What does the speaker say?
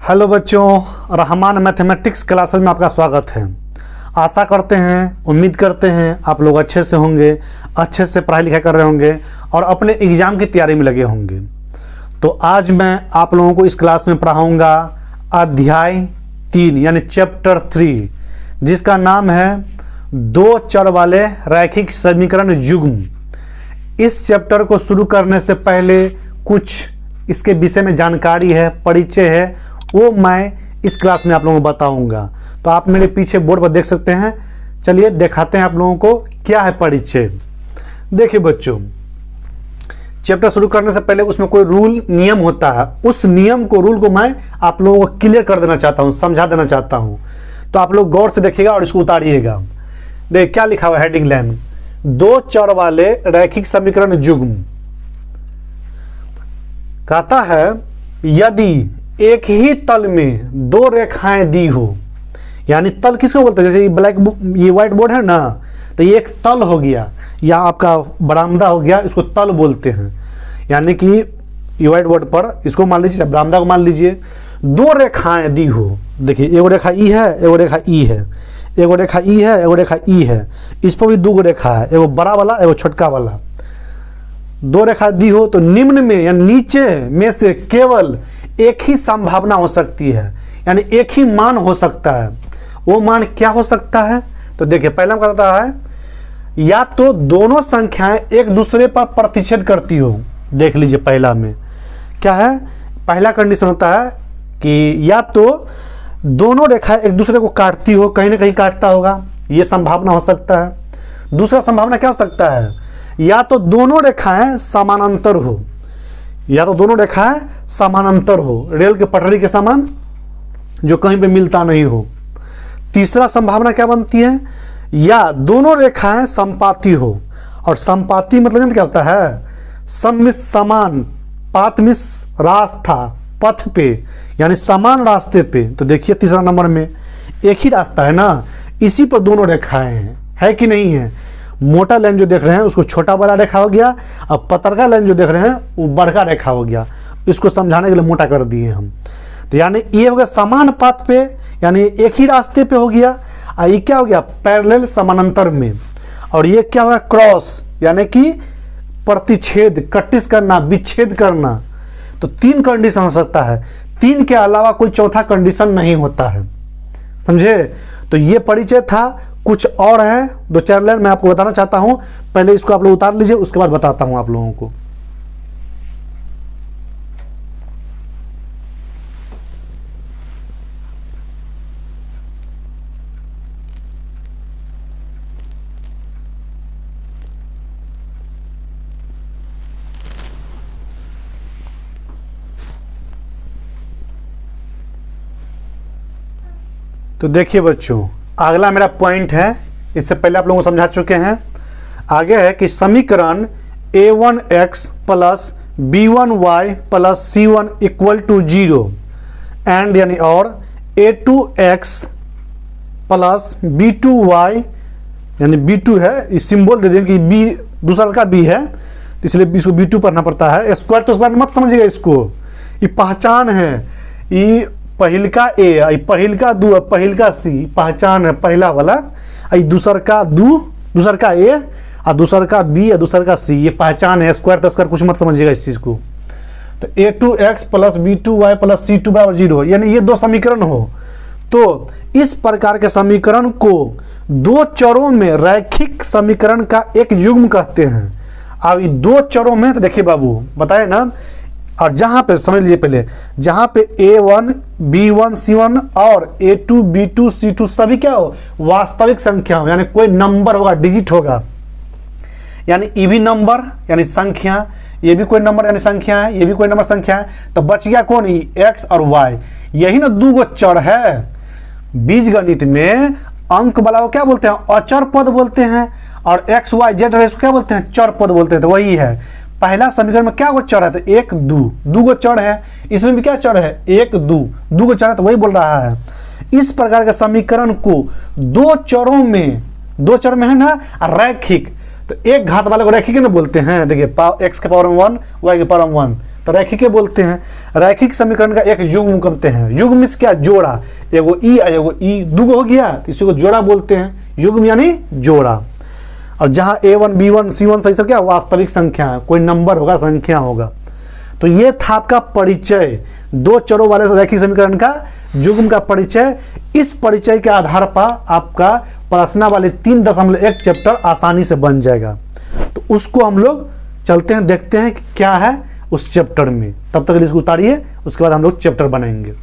Hello बच्चों, Rahman mathematics classes में आपका स्वागत है। आशा करते हैं, उम्मीद करते हैं आप लोग अच्छे से होंगे, अच्छे से पढ़ाई लिखाई कर रहे होंगे और अपने एग्ज़ाम की तैयारी में लगे होंगे। तो आज मैं आप लोगों को इस क्लास में पढ़ाऊंगा अध्याय 3 यानी चैप्टर 3, जिसका नाम है दो चर वाले रैखिक समीकरण युग्म। इस चैप्टर को शुरू करने से पहले कुछ इसके विषय में जानकारी है, परिचय है, वो मैं इस क्लास में आप लोगों को बताऊंगा। तो आप मेरे पीछे बोर्ड पर देख सकते हैं। चलिए दिखाते हैं आप लोगों को क्या है परिचय। देखिए बच्चों, चैप्टर शुरू करने से पहले उसमें कोई रूल नियम होता है, उस नियम को रूल को मैं आप लोगों को क्लियर कर देना चाहता हूँ, समझा देना चाहता हूँ। तो आप लोग गौर से देखिएगा और इसको उतारिएगा। देख क्या लिखा हुआ है हेडिंग लाइन, दो चर वाले रैखिक समीकरण युग्म। कहता है यदि एक ही तल में दो रेखाएं दी हो, यानी तल किसको बोलते हैं? जैसे ये व्हाइट बोर्ड है ना, तो ये एक तल हो गया या आपका बरामदा हो गया, इसको तल बोलते हैं। यानी कि ये व्हाइट बोर्ड पर इसको मान लीजिए, बरामदा को मान लीजिए, दो रेखाएं दी हो। देखिए एगो रेखा ई है, एगो रेखा ई है, एगो रेखा ई है, एगो रेखा ई है। इस पर भी दो रेखा है, एगो बड़ा वाला एगो छोटका वाला। दो रेखा दी हो तो निम्न में या नीचे में से केवल एक ही संभावना हो सकती है, यानी एक ही मान हो सकता है। वो मान क्या हो सकता है? तो देखिए पहला कहता है या तो दोनों संख्याएं एक दूसरे पर प्रतिच्छेद करती हो। देख लीजिए पहला में क्या है, पहला कंडीशन होता है कि या तो दोनों रेखाएं एक दूसरे को काटती हो, कहीं ना कहीं काटता होगा, ये संभावना हो सकता है। दूसरा संभावना क्या हो सकता है, या तो दोनों रेखाएं समानांतर हो, या तो दोनों रेखाएं समानांतर हो, रेल के पटरी के समान, जो कहीं पे मिलता नहीं हो। तीसरा संभावना क्या बनती है, या दोनों रेखाएं समपाती हो। और समपाती मतलब क्या होता है, सम्मिश्र समान पातमिश रास्ता पथ पे, यानी समान रास्ते पे। तो देखिए तीसरा नंबर में एक ही रास्ता है ना, इसी पर दोनों रेखाएं हैं, है कि नहीं है? मोटा लाइन जो देख रहे हैं उसको छोटा वाला रेखा हो गया, और पतरका लाइन जो देख रहे हैं वो बड़का रेखा हो गया। इसको समझाने के लिए मोटा कर दिए हम। तो यानी ये हो गया समान पथ पे, यानी एक ही रास्ते पे हो गया। और ये क्या हो गया, पैरेलल समानांतर में। और ये क्या हुआ, क्रॉस, यानी कि प्रतिच्छेद, कटिस करना, विच्छेद करना। तो तीन कंडीशन हो सकता है, तीन के अलावा कोई चौथा कंडीशन नहीं होता है, समझे? तो ये परिचय था। कुछ और है, दो चार लाइन मैं आपको बताना चाहता हूं। पहले इसको आप लोग उतार लीजिए, उसके बाद बताता हूं आप लोगों को। तो देखिए बच्चों, अगला मेरा पॉइंट है, इससे पहले आप लोगों को समझा चुके हैं। आगे है कि समीकरण a1x plus b1y plus c1 equal to 0 and यानी और a2x प्लस b2y, यानी b2 है, इस सिंबल दे दें कि b दूसरा का b है, इसलिए इसको b2 पढ़ना पड़ता है। स्क्वायर तो स्क्वायर मत समझिएगा इसको, ये पहचान है। ये पहिल का ए, पहिल का दू, पहिल का सी, पहचान है पहला वाला। दूसर का दू, दूसर का ए, और दूसर का बी, और दूसर का सी, ये पहचान है। स्क्वायर तो स्क्वायर कुछ मत समझिएगा इस चीज को। तो a2x plus b2y plus c2 बराबर 0, यानी ये दो समीकरण हो। तो इस प्रकार के समीकरण को दो चरों में रैखिक समीकरण का एक युग्म कहते हैं। अब ये दो चरों में, तो देखिए बाबू बताए ना, और जहां पे समझ लीजिए पहले, जहां पे a1 b1 c1 और a2 b2 c2 सभी क्या हो, वास्तविक संख्या हो, यानी कोई नंबर होगा, डिजिट होगा, यानी ये भी नंबर यानी संख्या, ये भी कोई नंबर यानी संख्या है, ये भी कोई नंबर संख्या है। तो बच गया कौन, x और y। यही ना दो गो चर है। बीज गणित में अंक वाला को क्या बोलते हैं, अचर पद बोलते हैं, और x y z रहे क्या बोलते हैं, चर पद बोलते हैं। तो वही है, पहला समीकरण में क्या गो चर है, तो एक दो, दो गो चर है। इसमें भी क्या चर है, एक दो, दो गो चर है, तो वही बोल रहा है। इस प्रकार के समीकरण को दो चरों में, दो चर में है ना रैखिक, तो एक घात वाले को रैखिक ना बोलते हैं। देखिए x के पावर 1 y के पावर 1, तो रैखिक बोलते हैं। रैखिक समीकरण का एक युग्म कहते हैं। युग्म मीन्स क्या, जोड़ा। एगो ई और एगो ई दूगो हो गया तो इसी को जोड़ा बोलते हैं। युग्म यानी जोड़ा। और जहाँ A1 B1 C1 सही सब क्या वास्तविक संख्या है, कोई नंबर होगा, संख्या होगा। तो ये था आपका परिचय, दो चरों वाले रैखिक समीकरण का युग्म का परिचय। इस परिचय के आधार पर आपका प्रश्नावली 3.1 चैप्टर आसानी से बन जाएगा। तो उसको हम लोग चलते हैं, देखते हैं कि क्या है उस चैप्टर में। तब तक इसको उतारिए, उसके बाद हम लोग चैप्टर बनाएंगे।